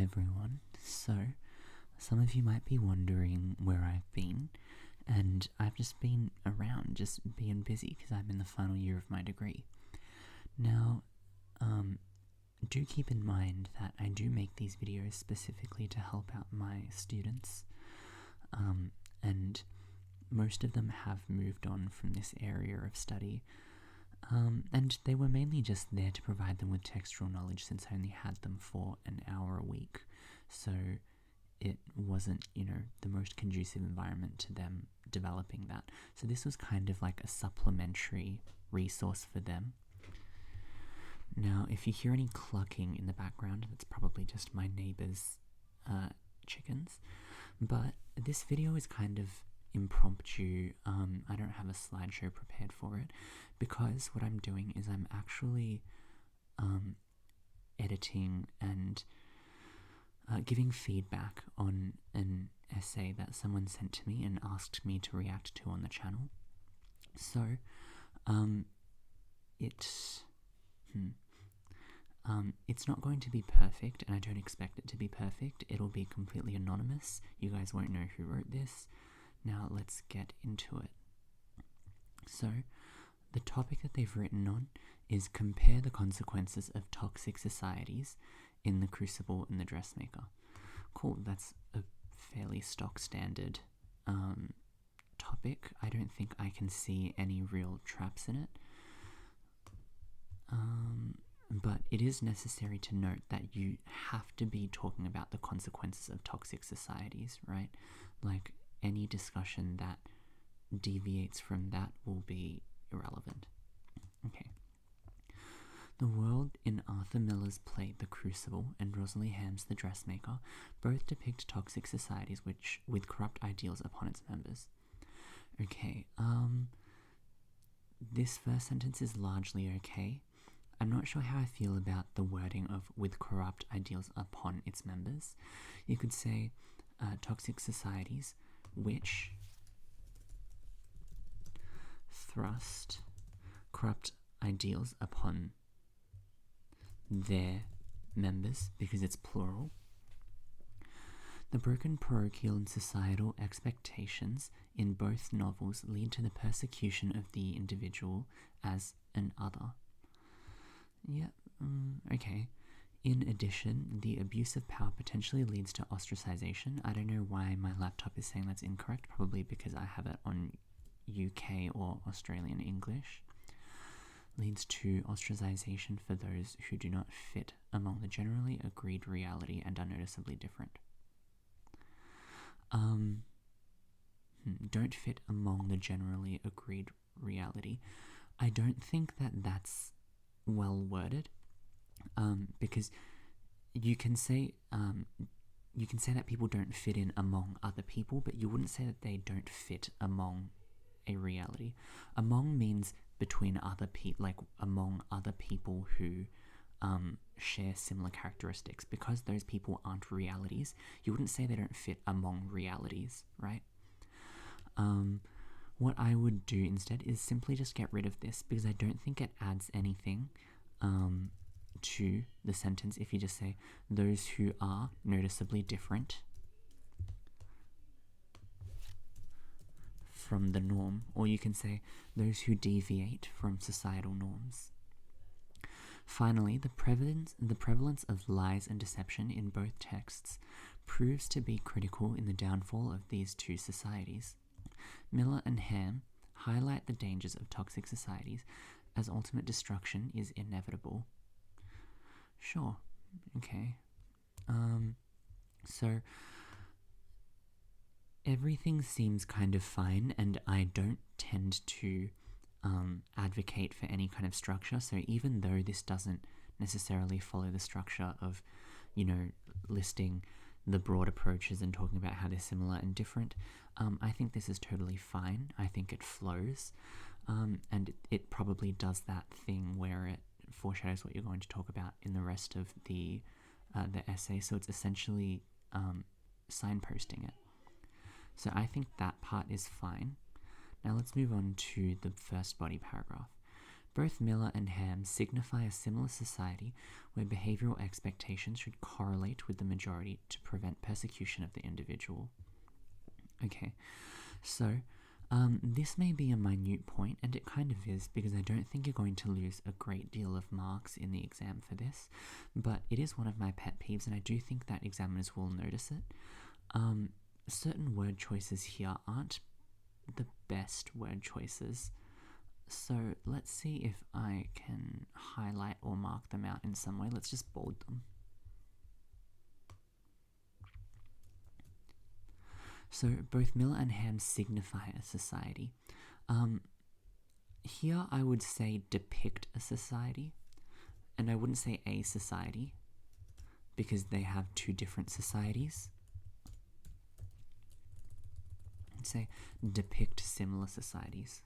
everyone. So, some of you might be wondering where I've been, and I've just been around, just being busy because I'm in the final year of my degree. Now, do keep in mind that I do make these videos specifically to help out my students, and most of them have moved on from this area of study, and they were mainly just there to provide them with textual knowledge since I only had them for an hour a week, so it wasn't, the most conducive environment to them developing that. So this was kind of like a supplementary resource for them. Now, if you hear any clucking in the background, that's probably just my neighbor's chickens. But this video is kind of impromptu. I don't have a slideshow prepared for it because what I'm doing is I'm actually editing and giving feedback on an essay that someone sent to me and asked me to react to on the channel. So, it's not going to be perfect, and I don't expect it to be perfect. It'll be completely anonymous. You guys won't know who wrote this. Now let's get into it. So, the topic that they've written on is compare the consequences of toxic societies in the crucible and the dressmaker. Cool, that's a fairly stock standard topic. I don't think I can see any real traps in it. But it is necessary to note that you have to be talking about the consequences of toxic societies, right? Like, any discussion that deviates from that will be irrelevant. Okay. The world in Arthur Miller's play The Crucible and Rosalie Hamm's The Dressmaker both depict toxic societies with corrupt ideals upon its members. Okay, this first sentence is largely okay. I'm not sure how I feel about the wording of with corrupt ideals upon its members. You could say toxic societies which thrust corrupt ideals upon their members, because it's plural. The broken parochial and societal expectations in both novels lead to the persecution of the individual as an other. Yeah, okay. In addition, the abuse of power potentially leads to ostracization. I don't know why my laptop is saying that's incorrect, probably because I have it on UK or Australian English. Leads to ostracization for those who do not fit among the generally agreed reality and are noticeably different. Don't fit among the generally agreed reality. I don't think that that's well worded, because you can say that people don't fit in among other people, but you wouldn't say that they don't fit among a reality. Among means between other people, like among other people who share similar characteristics. Because those people aren't realities, you wouldn't say they don't fit among realities, right? What I would do instead is simply just get rid of this, because I don't think it adds anything to the sentence if you just say those who are noticeably different from the norm, or you can say those who deviate from societal norms. Finally, the prevalence of lies and deception in both texts proves to be critical in the downfall of these two societies. Miller and Ham highlight the dangers of toxic societies as ultimate destruction is inevitable. Sure, okay. So everything seems kind of fine, and I don't tend to advocate for any kind of structure, so even though this doesn't necessarily follow the structure of, listing the broad approaches and talking about how they're similar and different, I think this is totally fine. I think it flows, and it probably does that thing where it foreshadows what you're going to talk about in the rest of the essay, so it's essentially signposting it. So I think that part is fine. Now let's move on to the first body paragraph. Both Miller and Ham signify a similar society where behavioral expectations should correlate with the majority to prevent persecution of the individual. Okay, so this may be a minute point, and it kind of is, because I don't think you're going to lose a great deal of marks in the exam for this, but it is one of my pet peeves, and I do think that examiners will notice it. Certain word choices here aren't the best word choices, so let's see if I can highlight or mark them out in some way. Let's just bold them. So both Miller and Ham signify a society. Here I would say depict a society, and I wouldn't say a society, because they have two different societies. I'd say depict similar societies.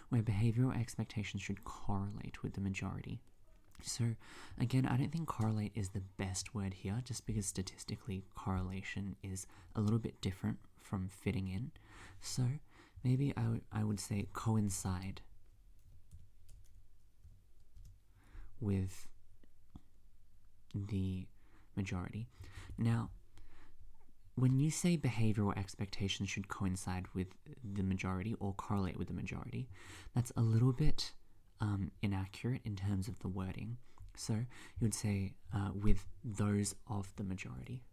Where behavioral expectations should correlate with the majority. So, again, I don't think correlate is the best word here, just because statistically correlation is a little bit different from fitting in. So, maybe I would say coincide with the majority. Now, when you say behavioral expectations should coincide with the majority or correlate with the majority, that's a little bit inaccurate in terms of the wording. So you would say with those of the majority.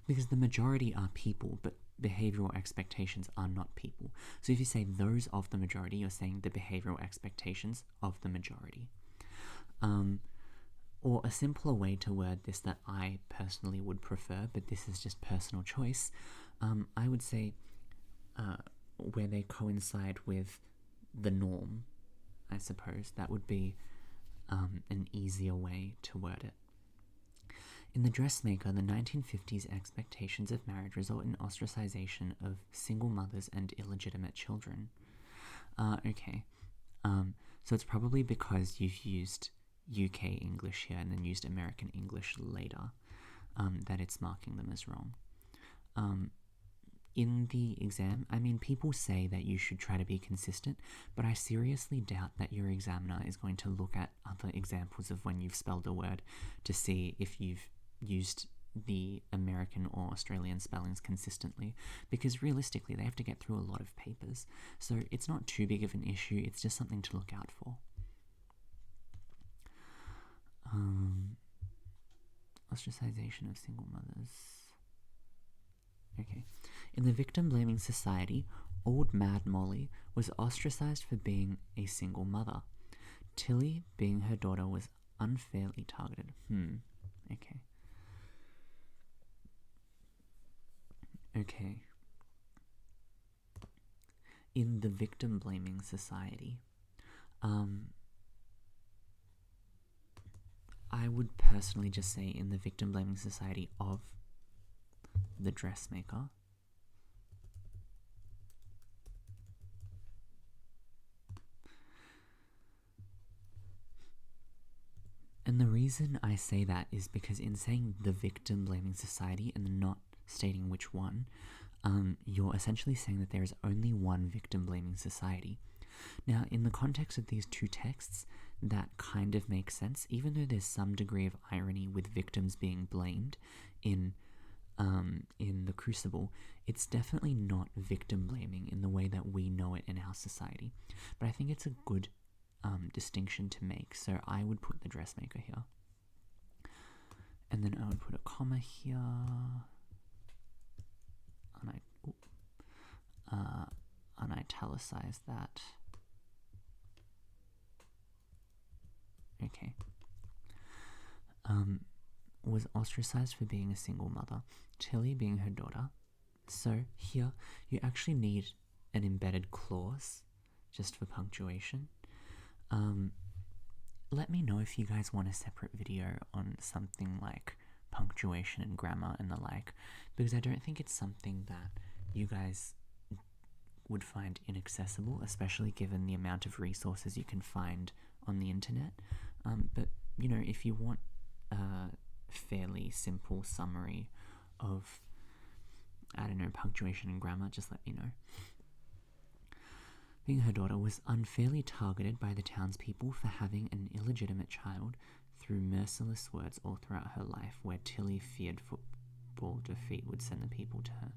Because the majority are people, but behavioral expectations are not people. So if you say those of the majority, you're saying the behavioral expectations of the majority. Or a simpler way to word this that I personally would prefer, but this is just personal choice, I would say where they coincide with the norm, I suppose. That would be an easier way to word it. In The Dressmaker, the 1950s expectations of marriage result in ostracization of single mothers and illegitimate children. Okay. So it's probably because you've used UK English here and then used American English later that it's marking them as wrong. In the exam, I mean, people say that you should try to be consistent, but I seriously doubt that your examiner is going to look at other examples of when you've spelled a word to see if you've used the American or Australian spellings consistently, because realistically they have to get through a lot of papers, so it's not too big of an issue, it's just something to look out for. Ostracization of single mothers. Okay. In the victim-blaming society, old Mad Molly was ostracized for being a single mother. Tilly, being her daughter, was unfairly targeted. Okay. Okay. In the victim-blaming society, I would personally just say in the victim-blaming society of The Dressmaker. And the reason I say that is because in saying the victim-blaming society and not stating which one, you're essentially saying that there is only one victim-blaming society. Now, in the context of these two texts, that kind of makes sense, even though there's some degree of irony with victims being blamed in The Crucible. It's definitely not victim-blaming in the way that we know it in our society. But I think it's a good distinction to make, so I would put The Dressmaker here. And then I would put a comma here. And italicize that. Okay. Was ostracized for being a single mother, Tilly being her daughter. So here, you actually need an embedded clause just for punctuation. Let me know if you guys want a separate video on something like punctuation and grammar and the like, because I don't think it's something that you guys would find inaccessible, especially given the amount of resources you can find on the internet. But, you know, if you want a fairly simple summary of I don't know, punctuation and grammar, just let me know. Being her daughter was unfairly targeted by the townspeople for having an illegitimate child through merciless words all throughout her life, where Tilly feared football defeat would send the people to her,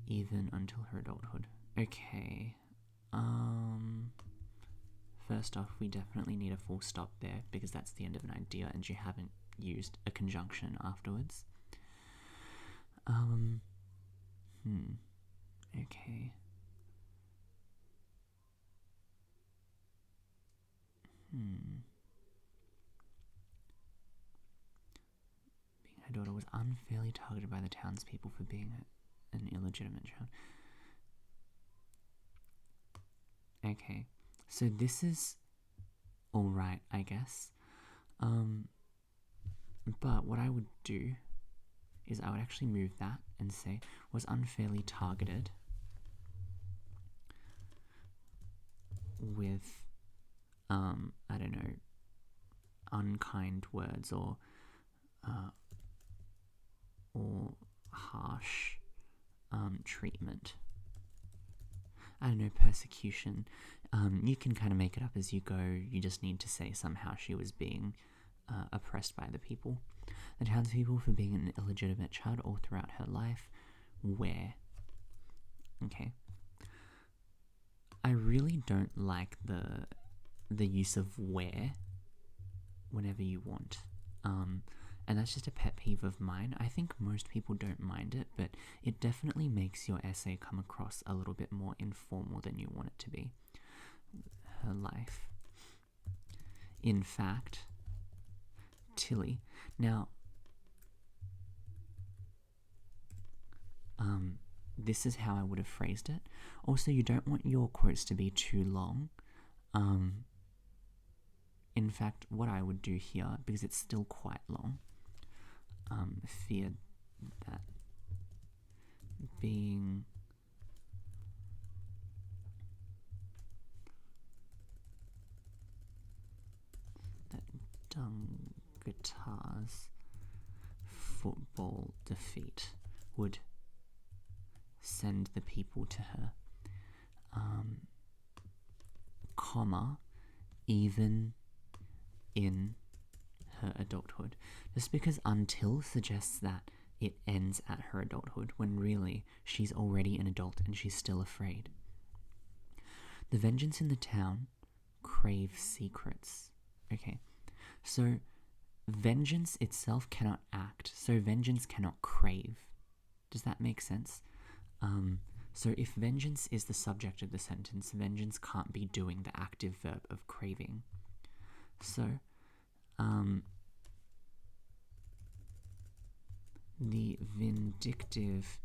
even until her adulthood. Okay, first off, we definitely need a full stop there, because that's the end of an idea and you haven't used a conjunction afterwards. Okay. Her daughter was unfairly targeted by the townspeople for being an illegitimate child. Okay, so this is alright, I guess. But what I would do is I would actually move that and say was unfairly targeted with, I don't know, unkind words or harsh treatment. I don't know, persecution. You can kind of make it up as you go. You just need to say somehow she was being oppressed by the people. The townspeople for being an illegitimate child all throughout her life. Where? Okay. I really don't like the use of where whenever you want. And that's just a pet peeve of mine. I think most people don't mind it, but it definitely makes your essay come across a little bit more informal than you want it to be. Her life. In fact, Tilly. Now, this is how I would have phrased it. Also, you don't want your quotes to be too long. In fact, what I would do here, because it's still quite long, feared that being Dungatar's football defeat would send the people to her, comma, even in her adulthood. Just because until suggests that it ends at her adulthood, when really she's already an adult and she's still afraid. The vengeance in the town craves secrets. Okay, so vengeance itself cannot act, so vengeance cannot crave. Does that make sense? So if vengeance is the subject of the sentence, vengeance can't be doing the active verb of craving. So, the vindictive...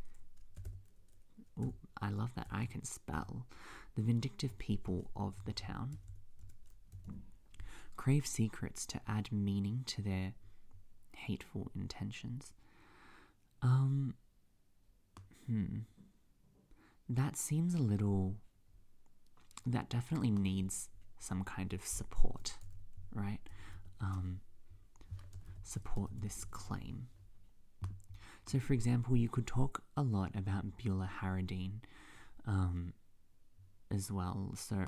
Ooh, I love that I can spell. The vindictive people of the town crave secrets to add meaning to their hateful intentions. That seems a little... That definitely needs some kind of support, right? Support this claim. So, for example, you could talk a lot about Beulah Harradine as well. So,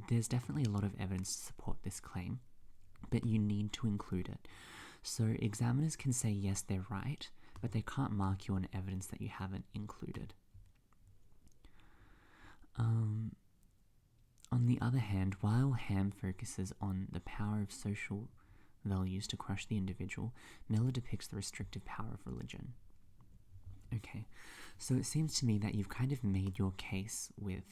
there's definitely a lot of evidence to support this claim, but you need to include it. So, examiners can say yes, they're right, but they can't mark you on evidence that you haven't included. On the other hand, while Ham focuses on the power of social values to crush the individual, Miller depicts the restrictive power of religion. Okay, so it seems to me that you've kind of made your case with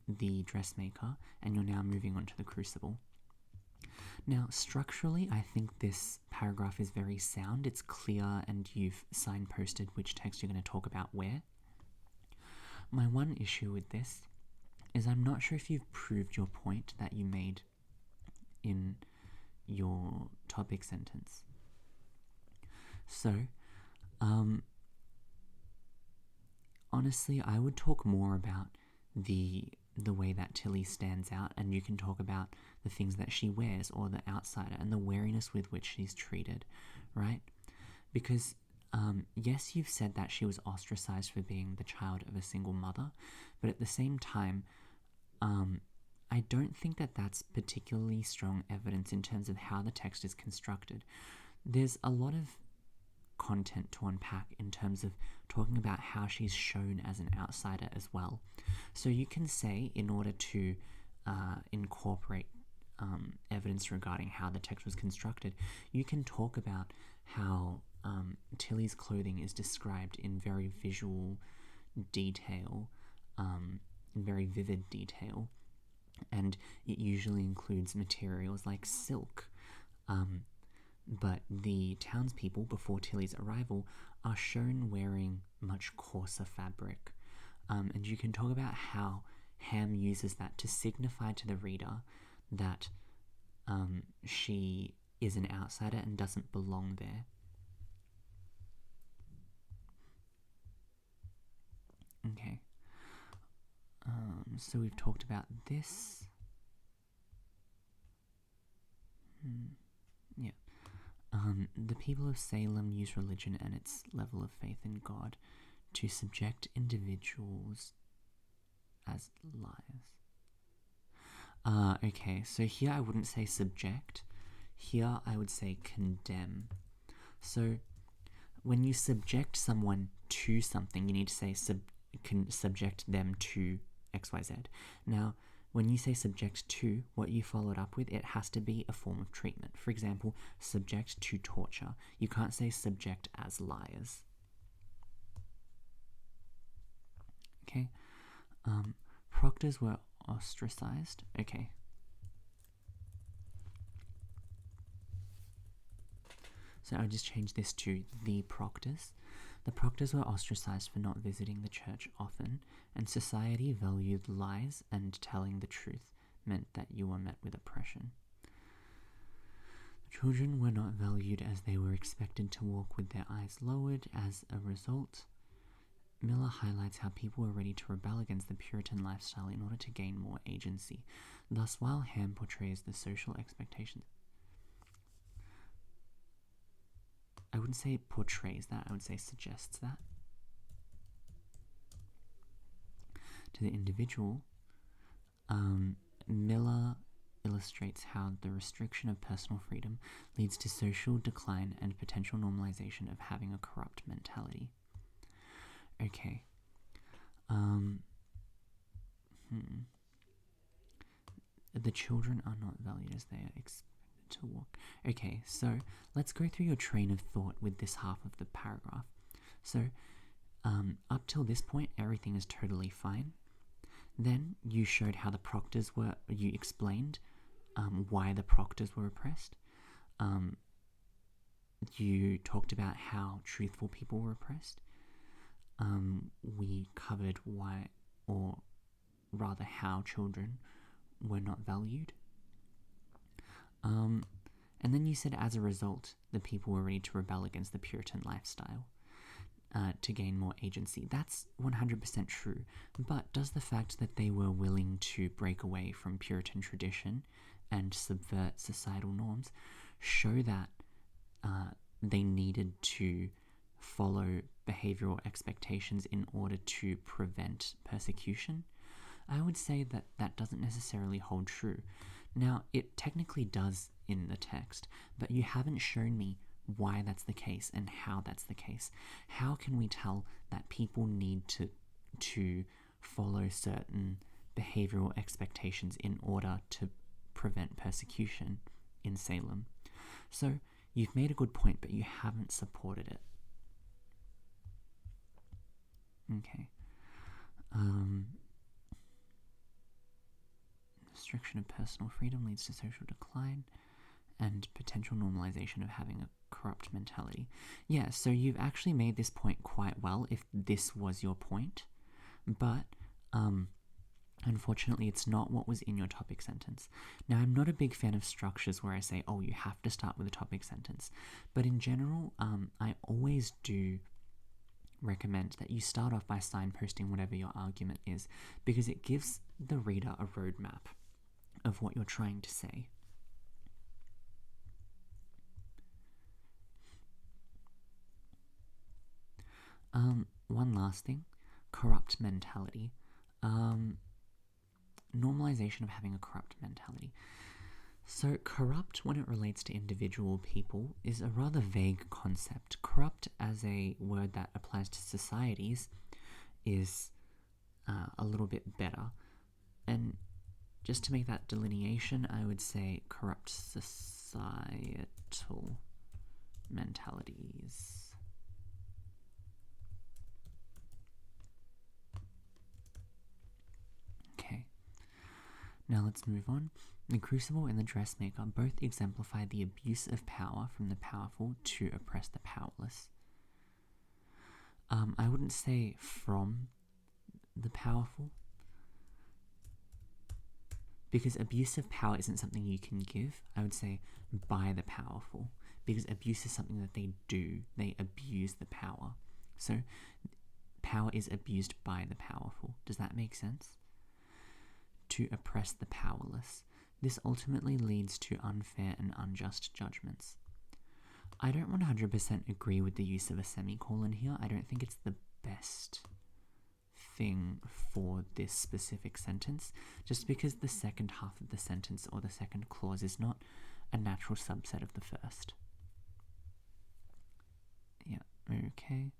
the dressmaker, and you're now moving on to the crucible. Now, structurally, I think this paragraph is very sound. It's clear, and you've signposted which text you're going to talk about where. My one issue with this is I'm not sure if you've proved your point that you made in your topic sentence. So, honestly, I would talk more about the way that Tilly stands out, and you can talk about the things that she wears, or the outsider, and the wariness with which she's treated, right? Because yes, you've said that she was ostracized for being the child of a single mother, but at the same time, I don't think that that's particularly strong evidence in terms of how the text is constructed. There's a lot of content to unpack in terms of talking about how she's shown as an outsider as well. So you can say, in order to incorporate evidence regarding how the text was constructed, you can talk about how Tilly's clothing is described in very visual detail, in very vivid detail, and it usually includes materials like silk. But the townspeople, before Tilly's arrival, are shown wearing much coarser fabric. And you can talk about how Ham uses that to signify to the reader that she is an outsider and doesn't belong there. Okay. So we've talked about this. Yeah. The people of Salem use religion and its level of faith in God to subject individuals as liars. Okay, so here I wouldn't say subject. Here I would say condemn. So when you subject someone to something, you need to say subject them to XYZ. Now, when you say subject to, what you follow it up with, it has to be a form of treatment. For example, subject to torture. You can't say subject as liars. Okay. Proctors were ostracized. Okay. So I'll just change this to the proctors. The proctors were ostracized for not visiting the church often, and society valued lies, and telling the truth meant that you were met with oppression. Children were not valued as they were expected to walk with their eyes lowered. As a result, Miller highlights how people were ready to rebel against the Puritan lifestyle in order to gain more agency. Thus, while Ham portrays the social expectations, I wouldn't say portrays that, I would say suggests that, to the individual, Miller illustrates how the restriction of personal freedom leads to social decline and potential normalization of having a corrupt mentality. Okay. The children are not valued as they are expected to walk. Okay, so let's go through your train of thought with this half of the paragraph. So, up till this point, everything is totally fine. Then you showed how the proctors were, you explained why the proctors were oppressed. You talked about how truthful people were oppressed. We covered why, or rather how, children were not valued. And then you said, as a result, the people were ready to rebel against the Puritan lifestyle to gain more agency. That's 100% true. But does the fact that they were willing to break away from Puritan tradition and subvert societal norms show that they needed to follow behavioral expectations in order to prevent persecution? I would say that that doesn't necessarily hold true. Now, it technically does in the text, but you haven't shown me why that's the case and how that's the case. How can we tell that people need to follow certain behavioral expectations in order to prevent persecution in Salem? So, you've made a good point, but you haven't supported it. Okay. Restriction of personal freedom leads to social decline and potential normalization of having a corrupt mentality. Yeah, so you've actually made this point quite well if this was your point, but unfortunately it's not what was in your topic sentence. Now, I'm not a big fan of structures where I say, oh, you have to start with a topic sentence, but in general, I always do recommend that you start off by signposting whatever your argument is, because it gives the reader a roadmap of what you're trying to say. One last thing, corrupt mentality. Normalization of having a corrupt mentality. So, corrupt, when it relates to individual people, is a rather vague concept. Corrupt, as a word that applies to societies, is a little bit better. And just to make that delineation, I would say corrupt societal mentalities. Okay. Now let's move on. The crucible and the dressmaker both exemplify the abuse of power from the powerful to oppress the powerless. I wouldn't say from the powerful, because abuse of power isn't something you can give. I would say by the powerful, because abuse is something that they do. They abuse the power. So power is abused by the powerful. Does that make sense? To oppress the powerless. This ultimately leads to unfair and unjust judgments. I don't 100% agree with the use of a semicolon here. I don't think it's the best thing for this specific sentence, just because the second half of the sentence or the second clause is not a natural subset of the first. Yeah, okay.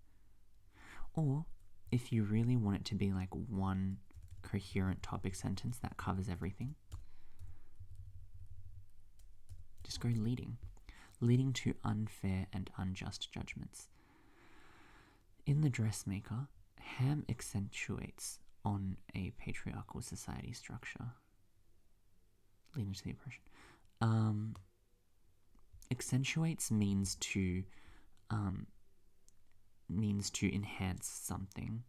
Or, if you really want it to be like one coherent topic sentence that covers everything, just go leading to unfair and unjust judgments. In The Dressmaker, Ham accentuates on a patriarchal society structure, leading to the oppression. Accentuates means to enhance something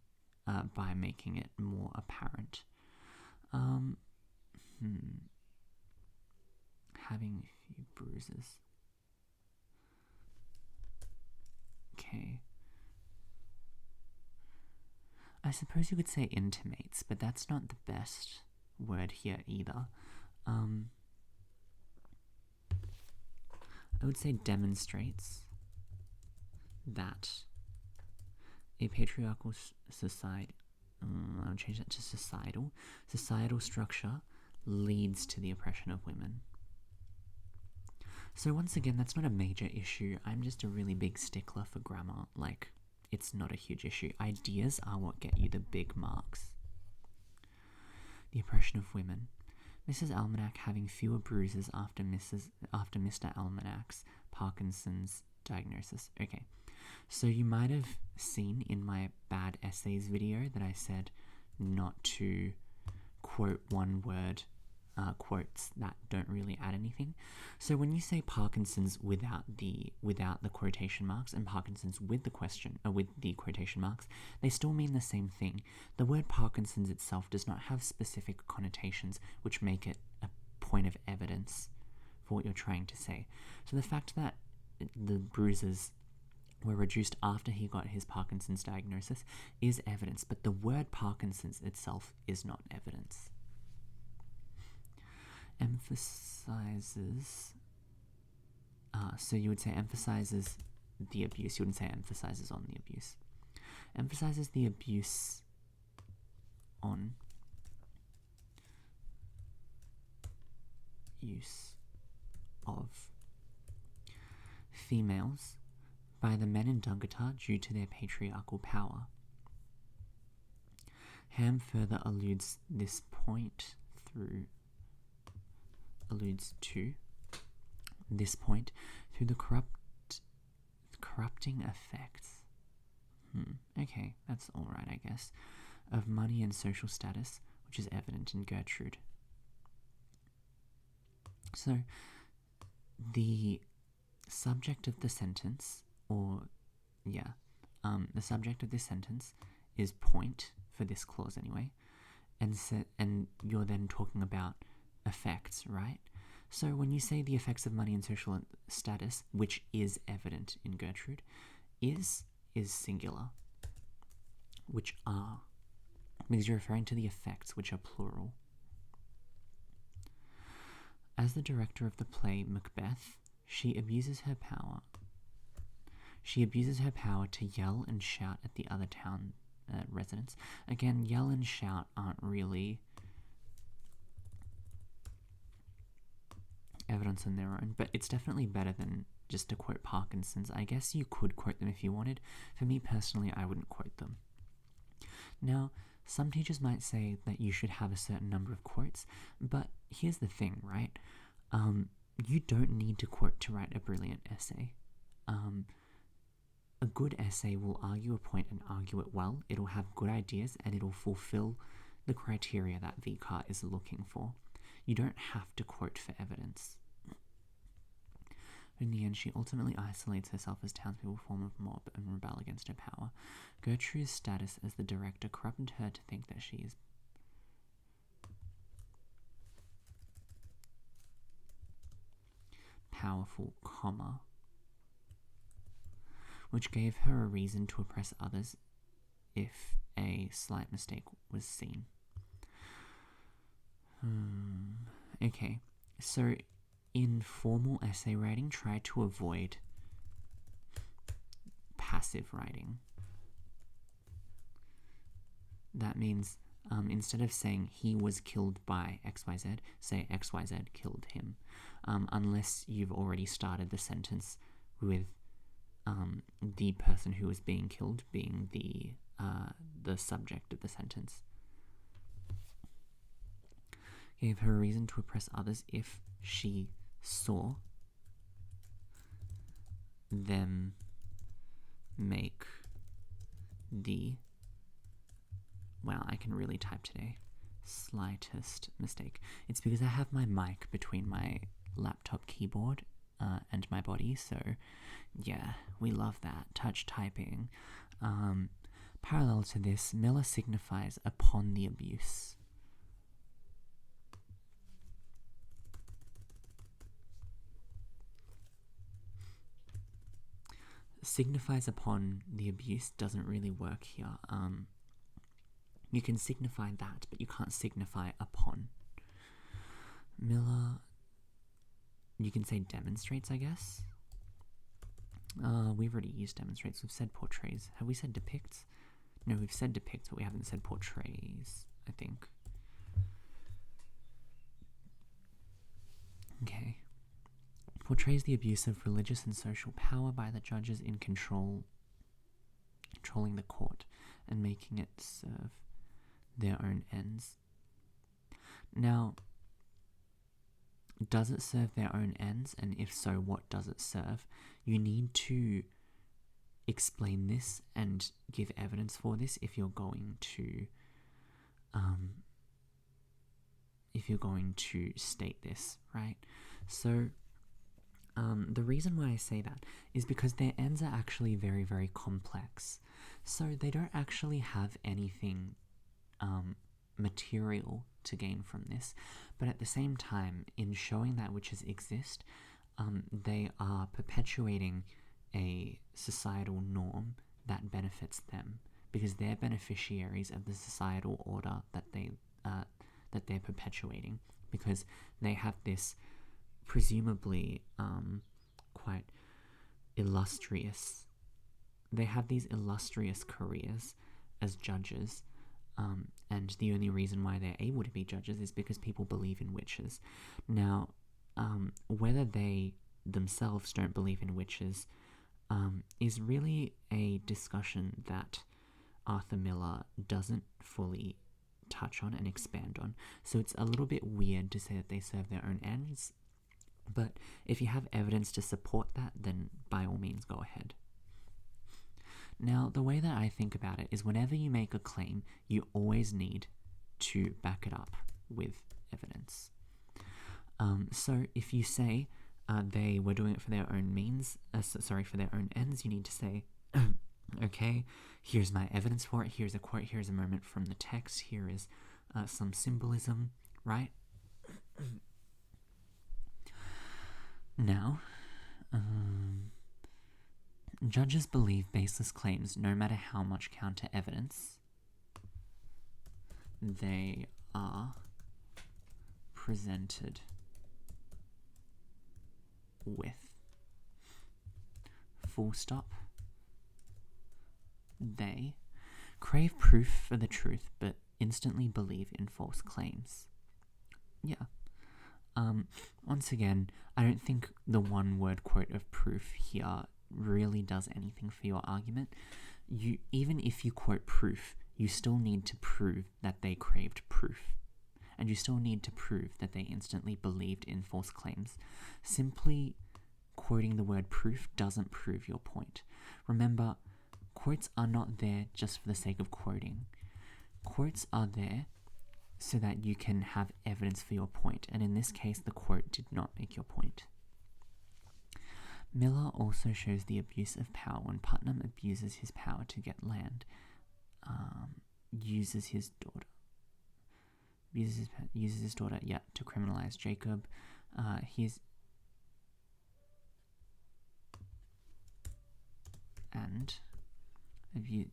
by making it more apparent. Having a few bruises. Okay. I suppose you could say intimates, but that's not the best word here either. I would say demonstrates that a patriarchal society, I would change that to societal structure leads to the oppression of women. So once again, that's not a major issue. I'm just a really big stickler for grammar. Like, it's not a huge issue. Ideas are what get you the big marks. The oppression of women. Mrs. Almanac having fewer bruises after Mr. Almanac's Parkinson's diagnosis. Okay, so you might have seen in my bad essays video that I said not to quote one word quotes that don't really add anything. So when you say Parkinson's without the quotation marks and Parkinson's with the quotation marks, they still mean the same thing. The word Parkinson's itself does not have specific connotations which make it a point of evidence for what you're trying to say. So the fact that the bruises were reduced after he got his Parkinson's diagnosis is evidence, but the word Parkinson's itself is not evidence. Emphasizes, so you would say emphasizes the abuse, you wouldn't say emphasizes on the abuse. Emphasizes the abuse on use of females by the men in Dungatar due to their patriarchal power. Ham further alludes to this point through the corrupting effects. Okay, that's alright, I guess. Of money and social status, which is evident in Gertrude. So, the subject of the sentence, the subject of this sentence is point, for this clause anyway, and you're then talking about effects, right? So when you say the effects of money and social status, which is evident in Gertrude, is singular, which are, because you're referring to the effects, which are plural. As the director of the play Macbeth, she abuses her power. She abuses her power to yell and shout at the other town residents. Again, yell and shout aren't really evidence on their own, but it's definitely better than just to quote Parkinson's. I guess you could quote them if you wanted. For me personally, I wouldn't quote them. Now, some teachers might say that you should have a certain number of quotes, but here's the thing, right? You don't need to quote to write a brilliant essay. A good essay will argue a point and argue it well. It'll have good ideas and it'll fulfill the criteria that VCAR is looking for. You don't have to quote for evidence. In the end, she ultimately isolates herself as townspeople form a mob and rebel against her power. Gertrude's status as the director corrupted her to think that she is powerful, which gave her a reason to oppress others if a slight mistake was seen. Okay, so in formal essay writing, try to avoid passive writing. That means instead of saying he was killed by XYZ, say XYZ killed him, unless you've already started the sentence with the person who was being killed being the subject of the sentence. Gave her a reason to oppress others if she saw them make the, wow, I can really type today, slightest mistake. It's because I have my mic between my laptop keyboard and my body, so yeah, we love that. Touch typing. Parallel to this, Miller signifies upon the abuse. Signifies upon the abuse doesn't really work here. You can signify that, but you can't signify upon. Miller, you can say demonstrates, I guess. We've already used demonstrates. We've said portrays. Have we said depicts? No, we've said depicts, but we haven't said portrays, I think. Okay. Portrays the abuse of religious and social power by the judges in controlling the court and making it serve their own ends. Now, does it serve their own ends? And if so, what does it serve? You need to explain this and give evidence for this if you're going to state this, right? So the reason why I say that is because their ends are actually very, very complex. So they don't actually have anything material to gain from this. But at the same time, in showing that witches exist, they are perpetuating a societal norm that benefits them because they're beneficiaries of the societal order that they're perpetuating, because they have this presumably quite illustrious. They have these illustrious careers as judges, and the only reason why they're able to be judges is because people believe in witches. Now, whether they themselves don't believe in witches is really a discussion that Arthur Miller doesn't fully touch on and expand on. So it's a little bit weird to say that they serve their own ends, but if you have evidence to support that, then by all means go ahead. Now, the way that I think about it is whenever you make a claim, you always need to back it up with evidence. So if you say they were doing it for their own means, for their own ends, you need to say, okay, here's my evidence for it, here's a quote, here's a moment from the text, here is some symbolism, right? Now, judges believe baseless claims no matter how much counter evidence they are presented with. Full stop. they crave proof for the truth but instantly believe in false claims. Yeah. Once again, I don't think the one-word quote of proof here really does anything for your argument. Even if you quote proof, you still need to prove that they craved proof. And you still need to prove that they instantly believed in false claims. Simply quoting the word proof doesn't prove your point. Remember, quotes are not there just for the sake of quoting. Quotes are there so that you can have evidence for your point, and in this case, the quote did not make your point. Miller also shows the abuse of power when Putnam abuses his power to get land, uses his daughter, to criminalize Jacob.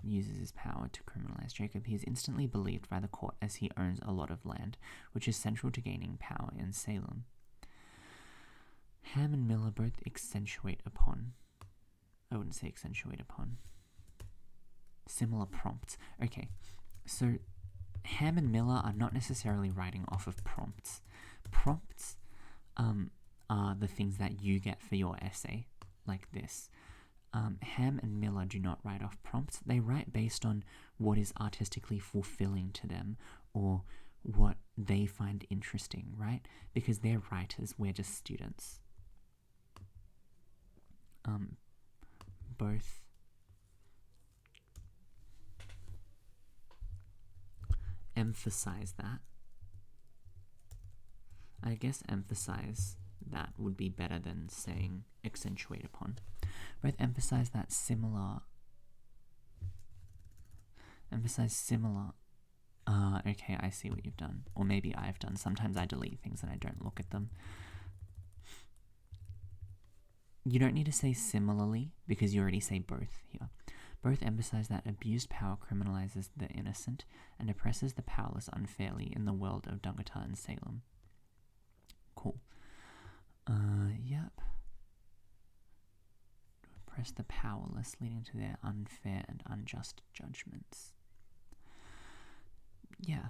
Uses his power to criminalize Jacob. He is instantly believed by the court as he owns a lot of land, which is central to gaining power in Salem. Ham and Miller both similar prompts. Okay, so Ham and Miller are not necessarily writing off of prompts. Prompts are the things that you get for your essay, like this. Ham and Miller do not write off prompts. They write based on what is artistically fulfilling to them or what they find interesting, right? Because they're writers, we're just students. Both emphasize that. I guess emphasize that would be better than saying accentuate upon. Both emphasize similar. Okay, I see what you've done. Or maybe I've done. Sometimes I delete things and I don't look at them. You don't need to say similarly because you already say both here. Both emphasize that abused power criminalizes the innocent and oppresses the powerless unfairly in the world of Dungata and Salem. Cool. Yep. Oppress the powerless, leading to their unfair and unjust judgments. Yeah,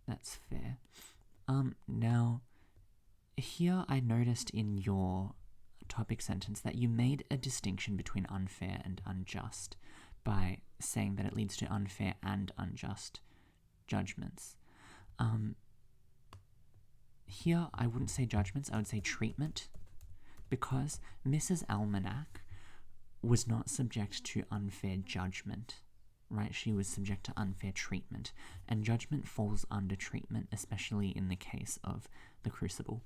that's fair. Now, here I noticed in your topic sentence that you made a distinction between unfair and unjust by saying that it leads to unfair and unjust judgments. Here, I wouldn't say judgments, I would say treatment, because Mrs. Almanac was not subject to unfair judgment, right? She was subject to unfair treatment, and judgment falls under treatment, especially in the case of the Crucible.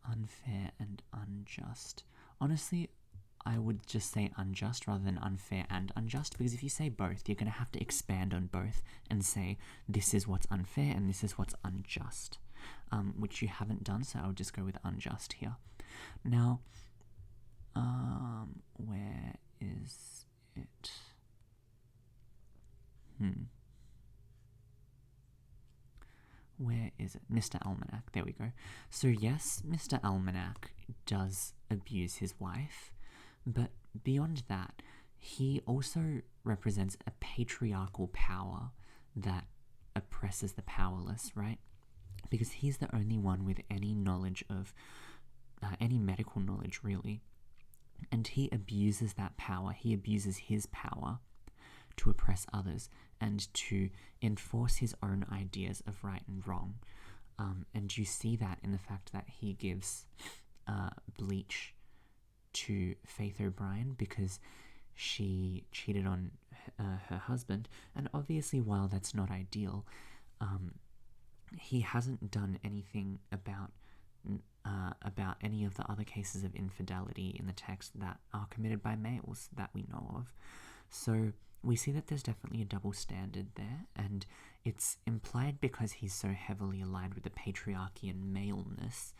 Unfair and unjust. Honestly, I would just say unjust rather than unfair and unjust, because if you say both, you're going to have to expand on both and say this is what's unfair and this is what's unjust, which you haven't done, so I would just go with unjust here. Now, where is it? Where is it? Mr. Almanac. There we go. So yes, Mr. Almanac does abuse his wife, but beyond that, he also represents a patriarchal power that oppresses the powerless, right? Because he's the only one with any knowledge of, any medical knowledge, really. And he abuses that power. He abuses his power to oppress others and to enforce his own ideas of right and wrong. And you see that in the fact that he gives bleach to Faith O'Brien because she cheated on her husband. And obviously, while that's not ideal, he hasn't done anything about any of the other cases of infidelity in the text that are committed by males that we know of. So we see that there's definitely a double standard there, and it's implied because he's so heavily aligned with the patriarchy and maleness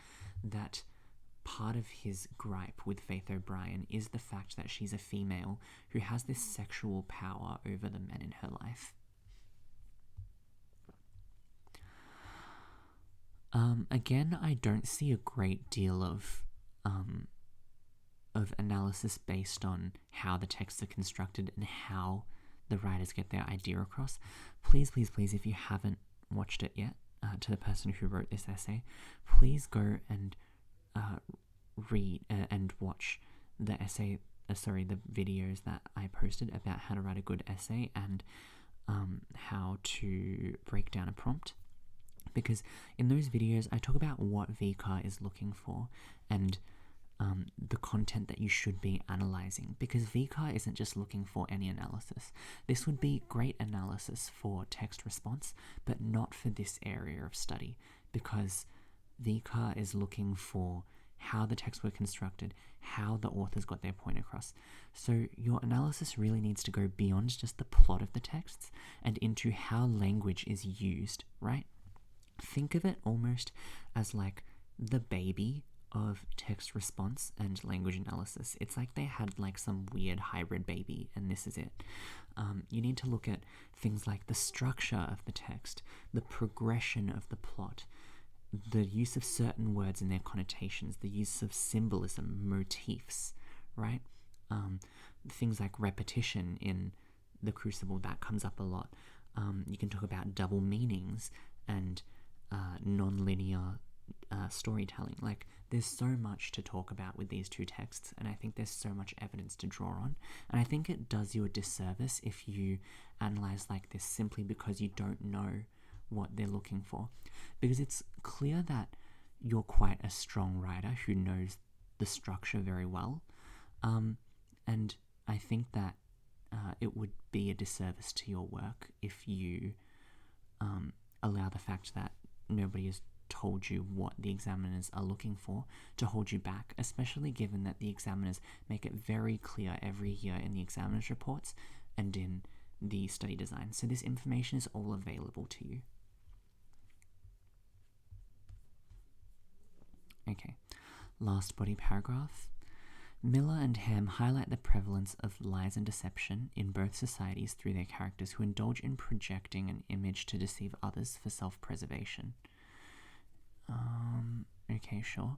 that part of his gripe with Faith O'Brien is the fact that she's a female who has this sexual power over the men in her life. Again, I don't see a great deal of of analysis based on how the texts are constructed and how the writers get their idea across, please, if you haven't watched it yet, to the person who wrote this essay, please go and read and watch the essay, the videos that I posted about how to write a good essay and how to break down a prompt. Because in those videos, I talk about what VCAR is looking for and the content that you should be analyzing, because VCAR isn't just looking for any analysis. This would be great analysis for text response, but not for this area of study, because VCAR is looking for how the texts were constructed, how the authors got their point across. So your analysis really needs to go beyond just the plot of the texts and into how language is used, right? Think of it almost as like the baby of text response and language analysis. It's like they had like some weird hybrid baby, and this is it. You need to look at things like the structure of the text, the progression of the plot, the use of certain words and their connotations, the use of symbolism, motifs, right? Things like repetition in The Crucible, that comes up a lot. You can talk about double meanings and non-linear storytelling. Like, there's so much to talk about with these two texts, and I think there's so much evidence to draw on, and I think it does you a disservice if you analyze like this simply because you don't know what they're looking for, because it's clear that you're quite a strong writer who knows the structure very well, and I think that it would be a disservice to your work if you allow the fact that nobody has told you what the examiners are looking for to hold you back, especially given that the examiners make it very clear every year in the examiners' reports and in the study design. So this information is all available to you. Okay, last body paragraph. Miller and Ham highlight the prevalence of lies and deception in both societies through their characters who indulge in projecting an image to deceive others for self-preservation. Okay, sure.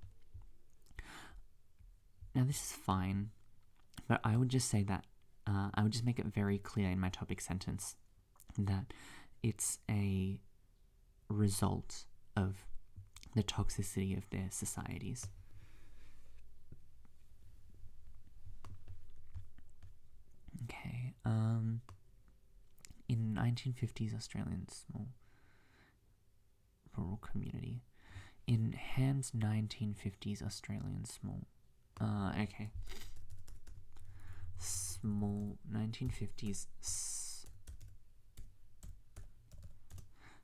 Now this is fine, but I would just say that, I would just make it very clear in my topic sentence that it's a result of the toxicity of their societies. Okay, in 1950s Australian small rural community. In Ham's 1950s Australian small, small 1950s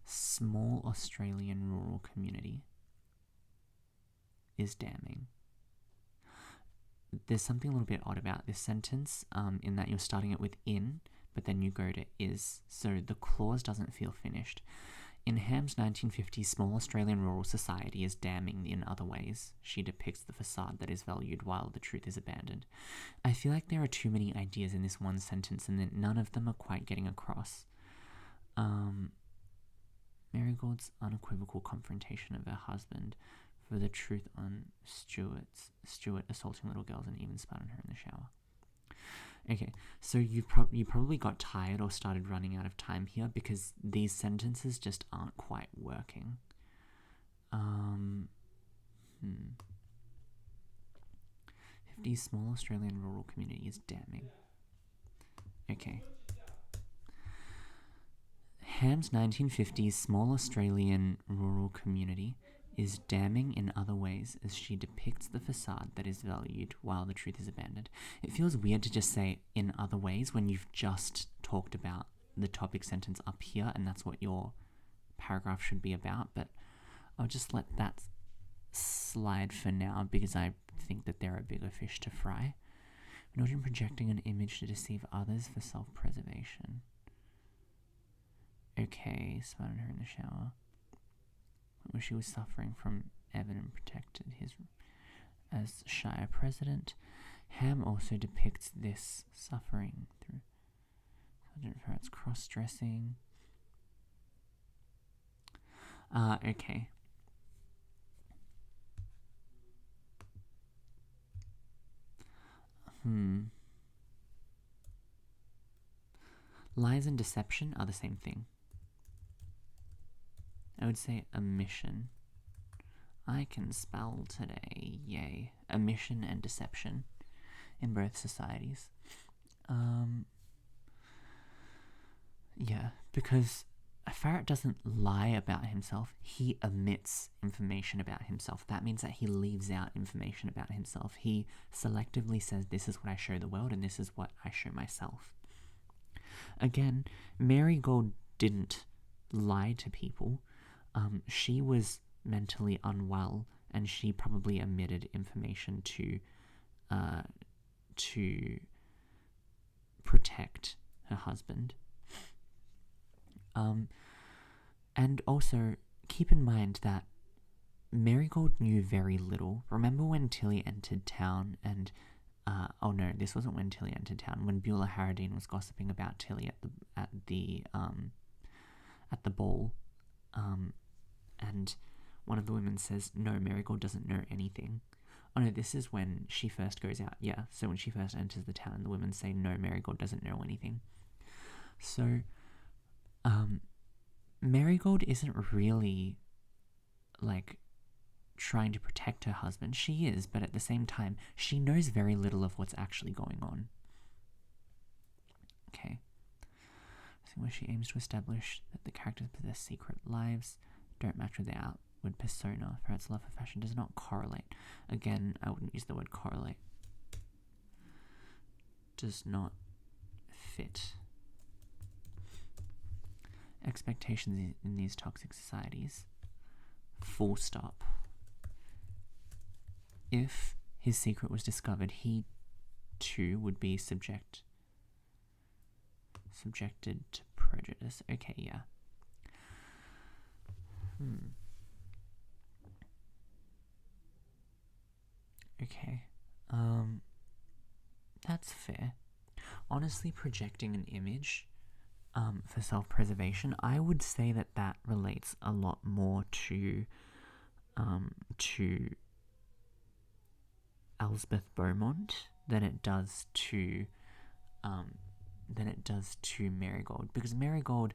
small Australian rural community is damning. There's something a little bit odd about this sentence, in that you're starting it with in, but then you go to is, so the clause doesn't feel finished. In Ham's 1950s small Australian rural society is damning in other ways. She depicts the facade that is valued while the truth is abandoned. I feel like there are too many ideas in this one sentence and that none of them are quite getting across. Marigold's unequivocal confrontation of her husband for the truth on Stuart assaulting little girls and even spat on her in the shower. Okay, so you probably got tired or started running out of time here because these sentences just aren't quite working. 50 small Australian rural community is damning. Okay. Ham's 1950s small Australian rural community is damning in other ways as she depicts the facade that is valued while the truth is abandoned. It feels weird to just say in other ways when you've just talked about the topic sentence up here and that's what your paragraph should be about, but I'll just let that slide for now because I think that there are bigger fish to fry. Not in projecting an image to deceive others for self-preservation. Okay, spat on her in the shower. Where she was suffering from Evan protected his as Shire president. Ham also depicts this suffering through Sergeant Farrett's cross-dressing. Okay. Lies and deception are the same thing. I would say omission. I can spell today, yay. Omission and deception in both societies. Yeah, because a ferret doesn't lie about himself, he omits information about himself. That means that he leaves out information about himself. He selectively says, this is what I show the world and this is what I show myself. Again, Marigold didn't lie to people. She was mentally unwell and she probably omitted information to protect her husband. And also, keep in mind that Marigold knew very little. Remember when Tilly entered town and... oh no, this wasn't when Tilly entered town. When Beulah Harradine was gossiping about Tilly at the ball, and one of the women says, no, Marigold doesn't know anything. Oh no, this is when she first goes out. Yeah, so when she first enters the town, the women say, no, Marigold doesn't know anything. So, Marigold isn't really, like, trying to protect her husband. She is, but at the same time, she knows very little of what's actually going on. Okay. So where she aims to establish that the characters possess secret lives, don't match with their outward persona. Ferret's love for fashion does not correlate. Again, I wouldn't use the word correlate. Does not fit. Expectations in these toxic societies. Full stop. If his secret was discovered, he too would be subjected to prejudice. Okay, yeah. Okay. That's fair. Honestly, projecting an image for self-preservation, I would say that relates a lot more to Elspeth Beaumont than it does to Marigold, because Marigold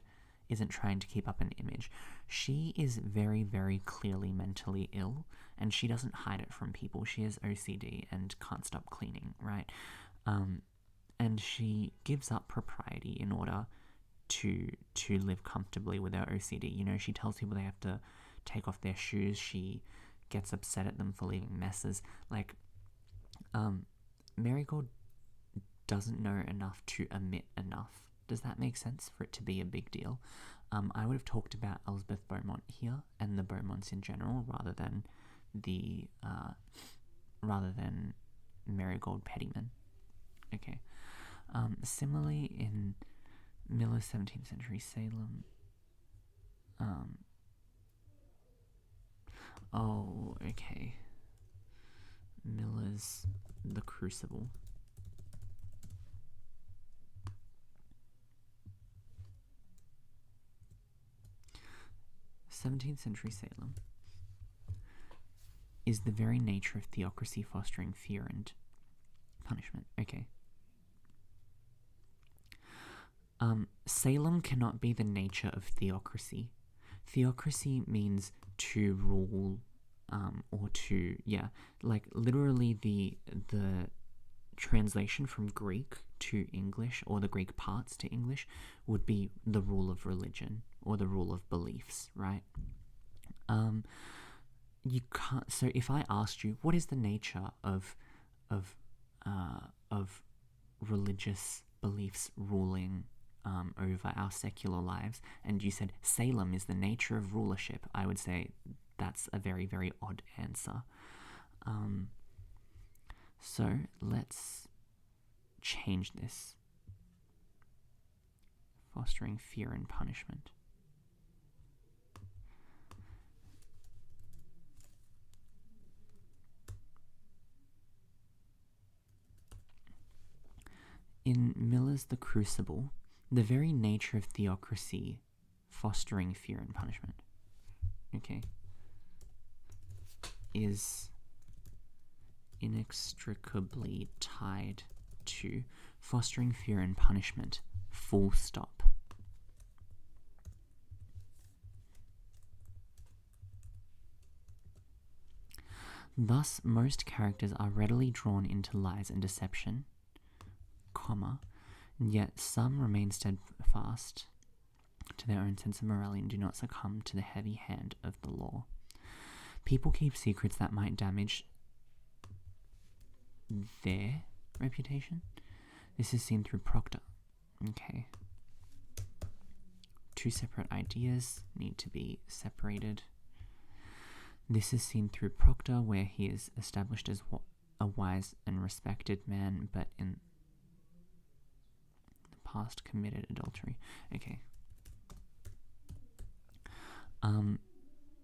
isn't trying to keep up an image. She is very, very clearly mentally ill, and she doesn't hide it from people. She has OCD and can't stop cleaning, right? And she gives up propriety in order to live comfortably with her OCD. You know, she tells people they have to take off their shoes. She gets upset at them for leaving messes. Like, Marigold doesn't know enough to omit enough. Does that make sense for it to be a big deal? I would have talked about Elspeth Beaumont here and the Beaumonts in general, rather than Marigold Pettyman. Okay. Similarly, in Miller's 17th century Salem. Oh, okay. Miller's The Crucible. '17th century Salem is the very nature of theocracy fostering fear and punishment. Okay. Salem cannot be the nature of theocracy. Theocracy means to rule, or to, like literally the translation from Greek to English, or the Greek parts to English, would be the rule of religion or the rule of beliefs, right? You can't. So if I asked you, what is the nature of religious beliefs ruling over our secular lives, and you said Salem is the nature of rulership, I would say that's a very, very odd answer. So let's change this. Fostering fear and punishment. In Miller's The Crucible, the very nature of theocracy fostering fear and punishment, okay, is inextricably tied 2. Fostering fear and punishment. Full stop. Thus, most characters are readily drawn into lies and deception, comma, yet some remain steadfast to their own sense of morality and do not succumb to the heavy hand of the law. People keep secrets that might damage their reputation. This is seen through Proctor. Okay. Two separate ideas need to be separated. This is seen through Proctor, where he is established as a wise and respected man, but in the past committed adultery. Okay.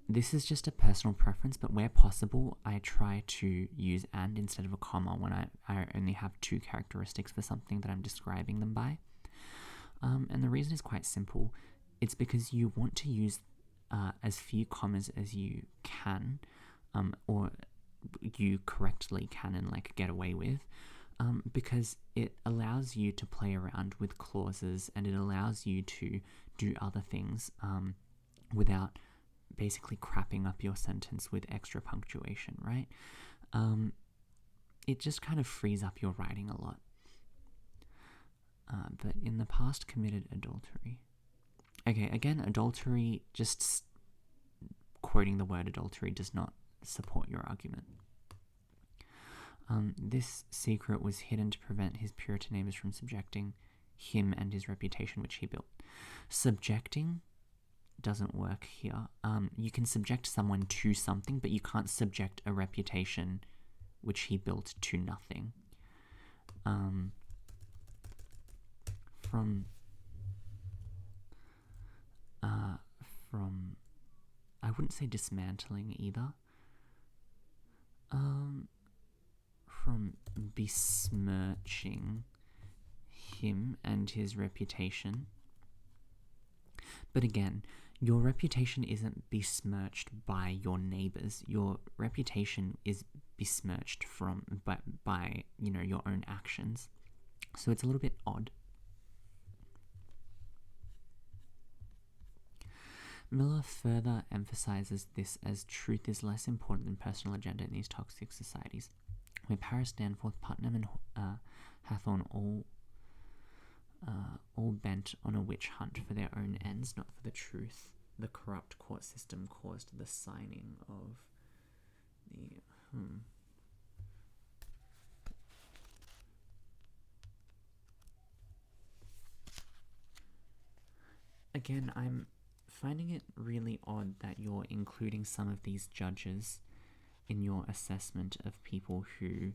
This is just a personal preference, but where possible, I try to use and instead of a comma when I only have two characteristics for something that I'm describing them by. And the reason is quite simple. It's because you want to use as few commas as you can, or you correctly can and get away with, because it allows you to play around with clauses and it allows you to do other things without basically crapping up your sentence with extra punctuation, right? It just kind of frees up your writing a lot. But in the past committed adultery. Okay, again, adultery, just quoting the word adultery does not support your argument. This secret was hidden to prevent his Puritan neighbors from subjecting him and his reputation which he built. Subjecting doesn't work here. You can subject someone to something, but you can't subject a reputation which he built to nothing. From I wouldn't say dismantling either. From besmirching him and his reputation. But again, your reputation isn't besmirched by your neighbors. Your reputation is besmirched by your own actions. So it's a little bit odd. Miller further emphasizes this as truth is less important than personal agenda in these toxic societies, where Paris, Danforth, Putnam, and Hathorne all bent on a witch hunt for their own ends, not for the truth. The corrupt court system caused the signing of the Again, I'm finding it really odd that you're including some of these judges in your assessment of people who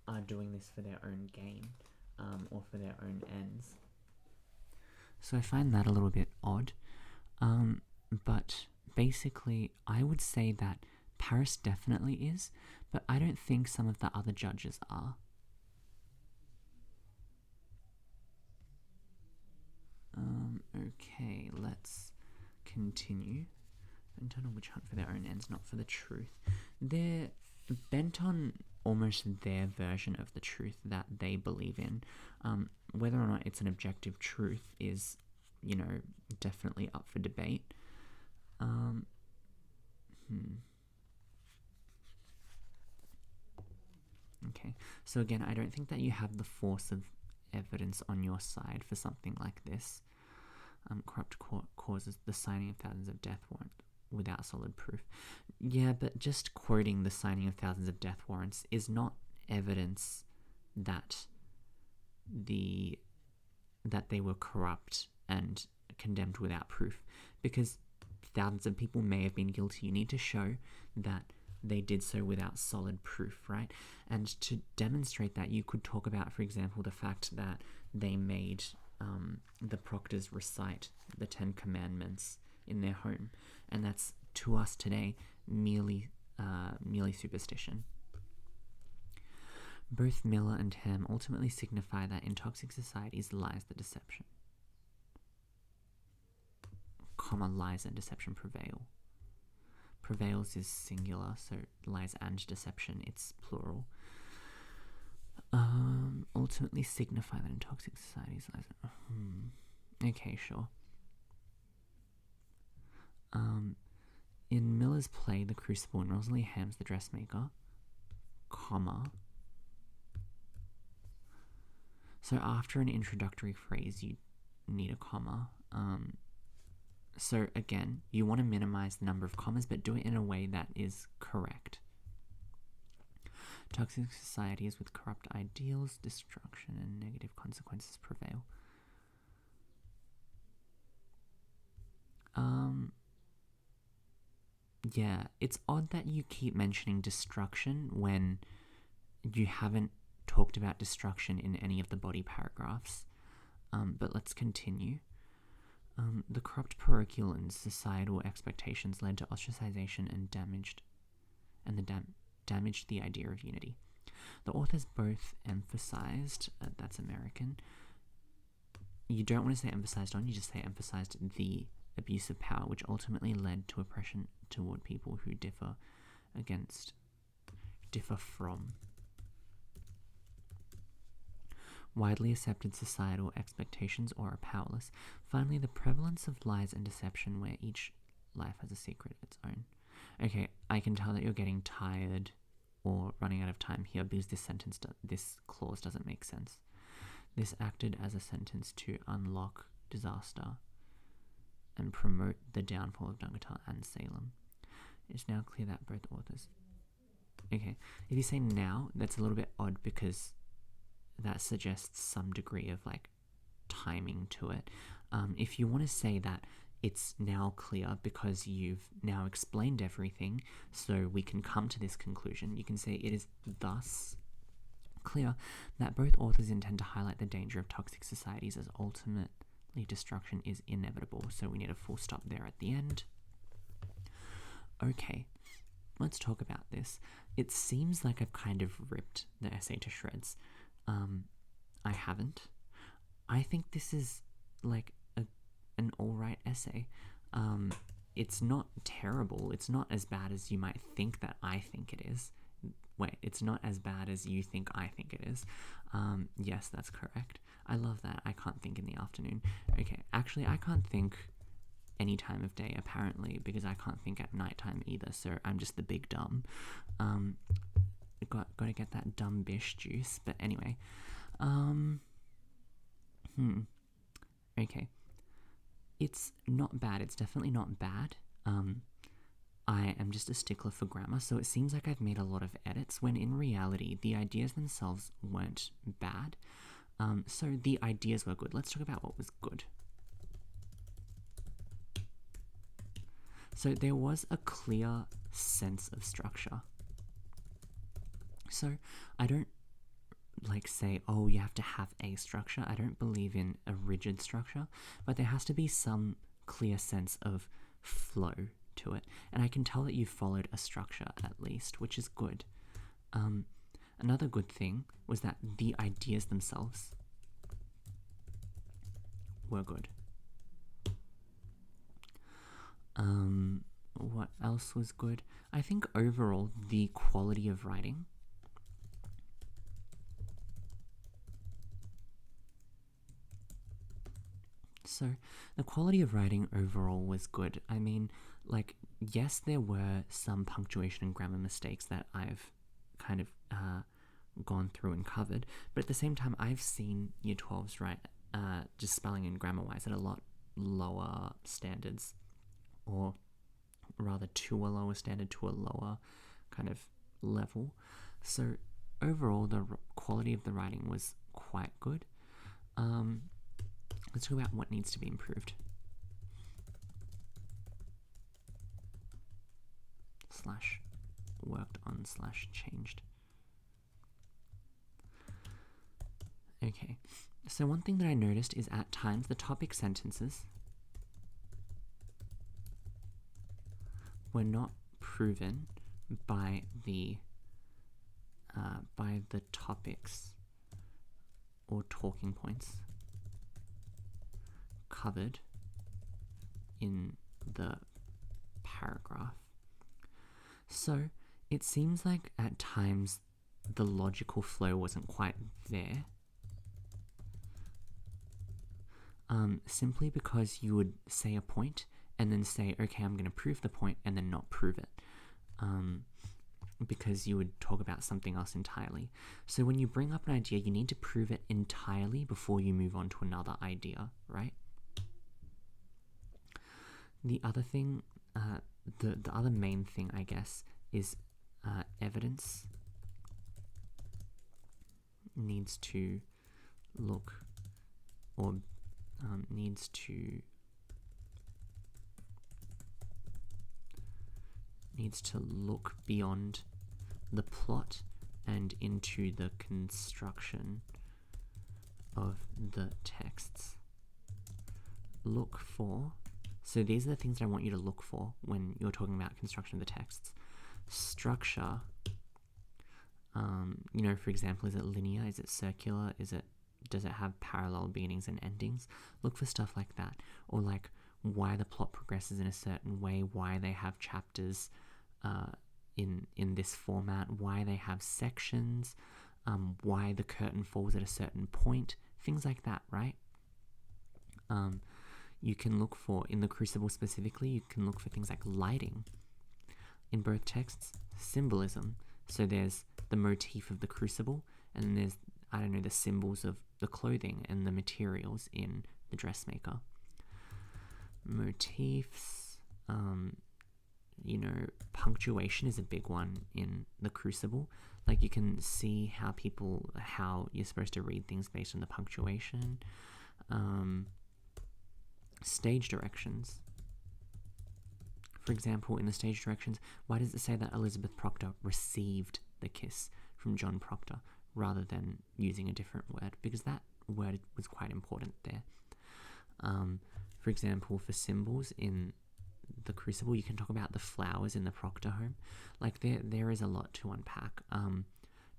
are doing this for their own gain or for their own ends. So I find that a little bit odd. But basically, I would say that Paris definitely is, but I don't think some of the other judges are. Okay, let's continue. Bent on a witch hunt for their own ends, not for the truth. They're bent on almost their version of the truth that they believe in. Whether or not it's an objective truth is, definitely up for debate. Okay, so again, I don't think that you have the force of evidence on your side for something like this. Corrupt court causes the signing of thousands of death warrants without solid proof. Yeah, but just quoting the signing of thousands of death warrants is not evidence that they were corrupt and condemned without proof, because thousands of people may have been guilty. You need to show that they did so without solid proof, right? And to demonstrate that, you could talk about, for example, the fact that they made the proctors recite the 10 Commandments in their home, and that's, to us today, merely superstition. Both Miller and Ham ultimately signify that in toxic societies lies the deception. Lies and deception prevail. prevails is singular, so lies and deception, it's plural. Ultimately signify that in toxic societies lies. Okay, sure. In Miller's play The Crucible, and Rosalie Ham's The Dressmaker, comma. So after an introductory phrase, you need a comma. So again, you want to minimize the number of commas, but do it in a way that is correct. Toxic societies with corrupt ideals, destruction, and negative consequences prevail. Yeah, it's odd that you keep mentioning destruction when you haven't talked about destruction in any of the body paragraphs. But let's continue. The corrupt parochial and societal expectations led to ostracization and damaged the idea of unity. The authors both emphasized, that's American, you don't want to say emphasized on, you just say emphasized the abuse of power, which ultimately led to oppression toward people who differ from widely accepted societal expectations or are powerless. Finally, the prevalence of lies and deception where each life has a secret of its own. Okay, I can tell that you're getting tired or running out of time here because this clause doesn't make sense. This acted as a sentence to unlock disaster and promote the downfall of Dungatar and Salem. It's now clear that both authors... Okay, if you say now, that's a little bit odd because that suggests some degree of timing to it. If you want to say that it's now clear because you've now explained everything so we can come to this conclusion, you can say it is thus clear that both authors intend to highlight the danger of toxic societies as ultimately destruction is inevitable. So we need a full stop there at the end. Okay, let's talk about this. It seems like I've kind of ripped the essay to shreds. I haven't. I think this is an alright essay. It's not terrible. It's not as bad as you might think that I think it is. Wait, it's not as bad as you think I think it is. Yes, that's correct. I love that. I can't think in the afternoon. Okay, actually, I can't think any time of day, apparently, because I can't think at nighttime either, so I'm just the big dumb. Got to get that dumb bish juice, but anyway. Okay. It's not bad. It's definitely not bad. I am just a stickler for grammar, so it seems like I've made a lot of edits, when in reality, the ideas themselves weren't bad. So the ideas were good. Let's talk about what was good. So there was a clear sense of structure. So I don't say, oh, you have to have a structure. I don't believe in a rigid structure, but there has to be some clear sense of flow to it. And I can tell that you followed a structure at least, which is good. Another good thing was that the ideas themselves were good. What else was good? I think overall the quality of writing So the quality of writing overall was good. I mean, yes, there were some punctuation and grammar mistakes that I've kind of gone through and covered, but at the same time, I've seen Year 12s write just spelling and grammar-wise at a lot lower standards, or rather to a lower standard, to a lower kind of level. So overall, the quality of the writing was quite good. Let's talk about what needs to be improved. /worked on /changed. Okay, so one thing that I noticed is at times the topic sentences were not proven by the topics or talking points covered in the paragraph. So it seems like at times the logical flow wasn't quite there. Simply because you would say a point and then say, okay, I'm going to prove the point, and then not prove it. Because you would talk about something else entirely. So when you bring up an idea, you need to prove it entirely before you move on to another idea, right? The other thing, the other main thing, I guess, is evidence needs to look, or needs to look beyond the plot and into the construction of the texts. Look for, so these are the things that I want you to look for when you're talking about construction of the texts. Structure, for example, is it linear? Is it circular? Does it have parallel beginnings and endings? Look for stuff like that. Or like why the plot progresses in a certain way, why they have chapters in this format, why they have sections, why the curtain falls at a certain point, things like that, right? You can look for, in the Crucible specifically, you can look for things like lighting. In both texts, symbolism. So there's the motif of the crucible, and then there's, the symbols of the clothing and the materials in the dressmaker. Motifs, punctuation is a big one in the Crucible. Like, you can see how you're supposed to read things based on the punctuation. Stage directions. For example, in the stage directions, why does it say that Elizabeth Proctor received the kiss from John Proctor rather than using a different word? Because that word was quite important there. For example, for symbols in the Crucible, you can talk about the flowers in the Proctor home. Like, there is a lot to unpack.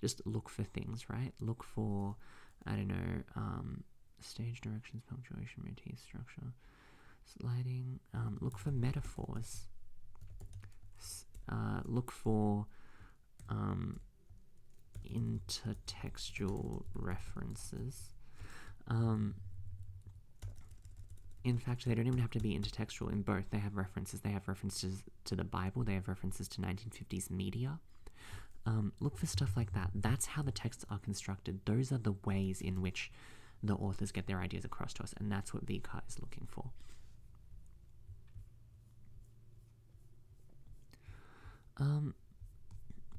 Just look for things, right? Look for, stage directions, punctuation, motif, structure, sliding. Look for metaphors. Look for intertextual references. In fact, they don't even have to be intertextual. In both, they have references. They have references to the Bible. They have references to 1950s media. Look for stuff like that. That's how the texts are constructed. Those are the ways in which the authors get their ideas across to us, and that's what VCAR is looking for.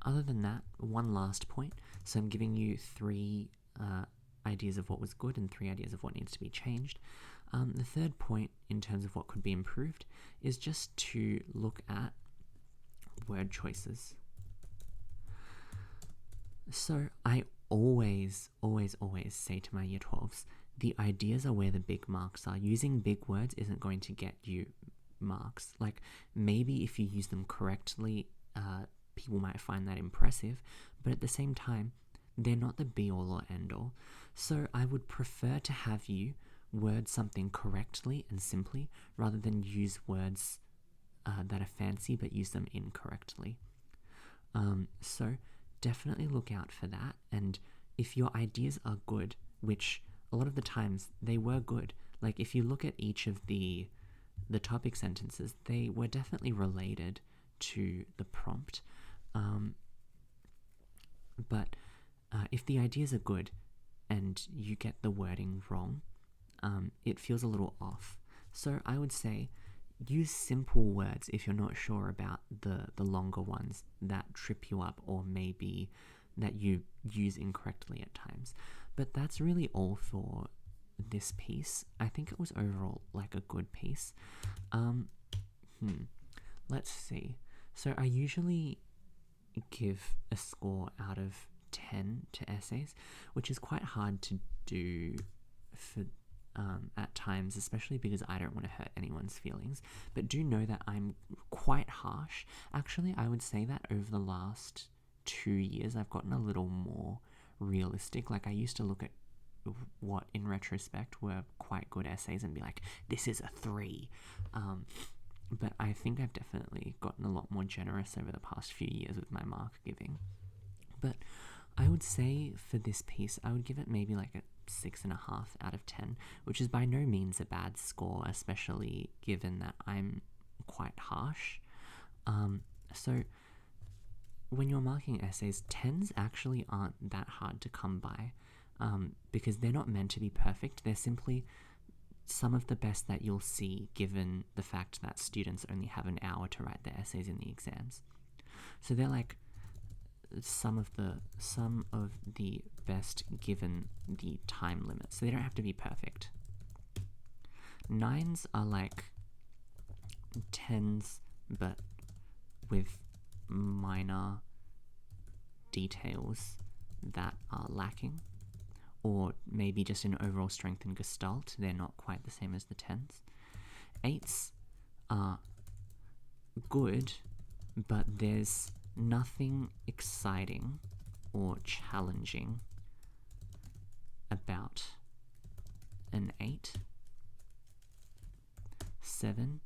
Other than that, one last point. So I'm giving you 3 ideas of what was good and 3 ideas of what needs to be changed. The third point, in terms of what could be improved, is just to look at word choices. So I always say to my year 12s, the ideas are where the big marks are. Using big words isn't going to get you marks. Like, maybe if you use them correctly, people might find that impressive, but at the same time, they're not the be-all or end-all. So I would prefer to have you word something correctly and simply, rather than use words that are fancy but use them incorrectly. So definitely look out for that, and if your ideas are good, which a lot of the times they were good, like if you look at each of the topic sentences, they were definitely related to the prompt. But if the ideas are good and you get the wording wrong, it feels a little off. So I would say use simple words if you're not sure about the longer ones that trip you up, or maybe that you use incorrectly at times. But that's really all for this piece. I think it was overall like a good piece. Let's see. So I usually give a score out of 10 to essays, which is quite hard to do for at times, especially because I don't want to hurt anyone's feelings. But do know that I'm quite harsh. Actually, I would say that over the last 2 years, I've gotten a little more realistic. Like, I used to look at what, in retrospect, were quite good essays and be like, this is a 3. but I think I've definitely gotten a lot more generous over the past few years with my mark giving. But I would say for this piece, I would give it maybe like a 6.5 out of 10, which is by no means a bad score, especially given that I'm quite harsh. So when you're marking essays, 10s actually aren't that hard to come by, because they're not meant to be perfect. They're simply some of the best that you'll see, given the fact that students only have an hour to write their essays in the exams. So they're like some of the best given the time limit. So they don't have to be perfect. 9s are like 10s, but with minor details that are lacking, or maybe just in overall strength and gestalt. They're not quite the same as the 10s. 8s are good, but there's nothing exciting or challenging about an 8. 7,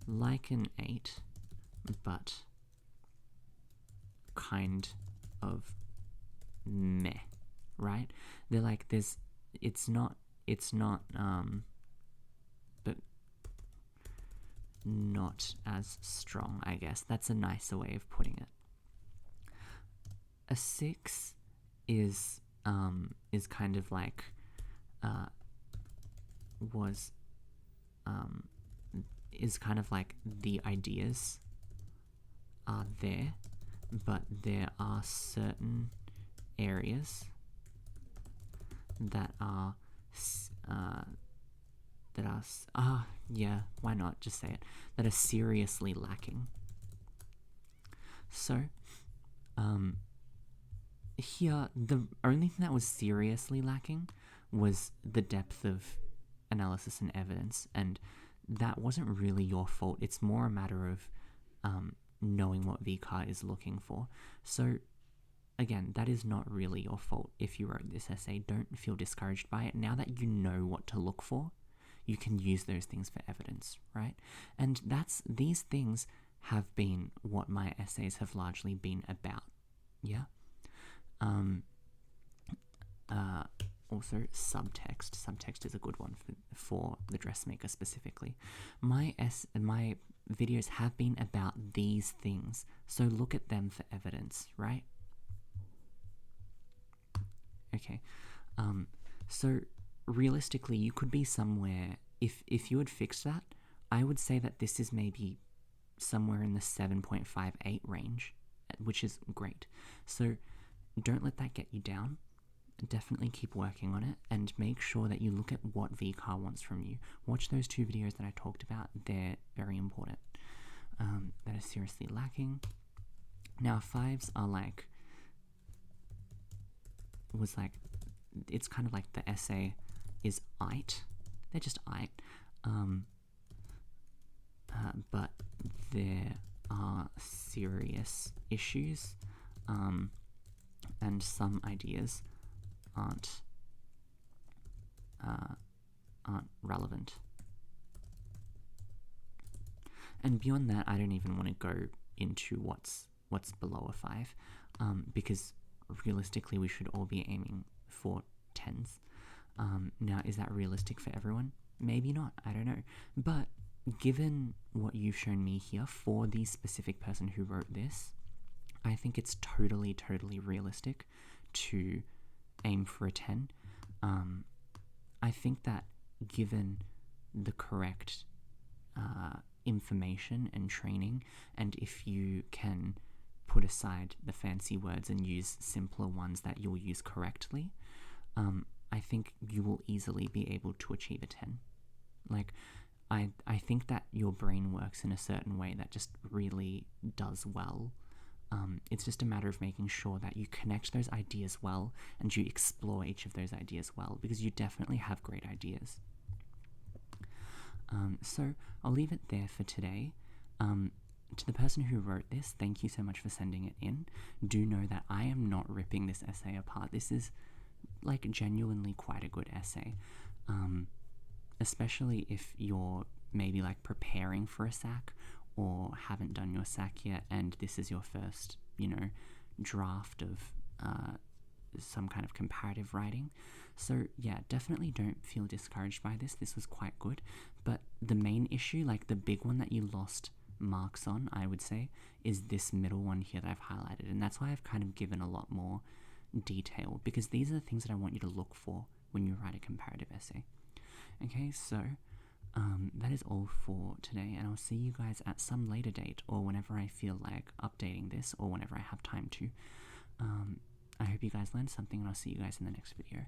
like an 8, but kind of meh, right? They're like, it's not, but not as strong, I guess. That's a nicer way of putting it. A 6 is kind of like, is kind of like the ideas are there, but there are certain areas that are why not just say it, that are seriously lacking. So here the only thing that was seriously lacking was the depth of analysis and evidence, and that wasn't really your fault. It's more a matter of knowing what VCAR is looking for. So again, that is not really your fault if you wrote this essay. Don't feel discouraged by it. Now that you know what to look for, you can use those things for evidence, right? And these things have been what my essays have largely been about, yeah? Also, subtext. Subtext is a good one for the dressmaker specifically. My videos have been about these things, so look at them for evidence, right? Okay, so realistically, you could be somewhere, if you had fixed that, I would say that this is maybe somewhere in the 7.58 range, which is great. So don't let that get you down. Definitely keep working on it, and make sure that you look at what VCAR wants from you. Watch those 2 videos that I talked about. They're very important. That is seriously lacking. Now 5s are like, it's kind of like the essay is aight. They're just aight. But there are serious issues, and some ideas aren't relevant. And beyond that, I don't even want to go into what's below a 5, because realistically we should all be aiming for 10s. Now, is that realistic for everyone? Maybe not, I don't know. But given what you've shown me here for the specific person who wrote this, I think it's totally realistic to aim for a 10. I think that given the correct information and training, and if you can put aside the fancy words and use simpler ones that you'll use correctly, I think you will easily be able to achieve a 10. Like, I think that your brain works in a certain way that just really does well. It's just a matter of making sure that you connect those ideas well and you explore each of those ideas well, because you definitely have great ideas. So I'll leave it there for today. To the person who wrote this, thank you so much for sending it in. Do know that I am not ripping this essay apart. This is like genuinely quite a good essay, especially if you're maybe like preparing for a SAC or haven't done your SAC yet, and this is your first, draft of some kind of comparative writing. So yeah, definitely don't feel discouraged by this. This was quite good. But the main issue, like the big one that you lost marks on, I would say, is this middle one here that I've highlighted. And that's why I've kind of given a lot more detail, because these are the things that I want you to look for when you write a comparative essay. Okay, so that is all for today, and I'll see you guys at some later date, or whenever I feel like updating this, or whenever I have time to. I hope you guys learned something, and I'll see you guys in the next video.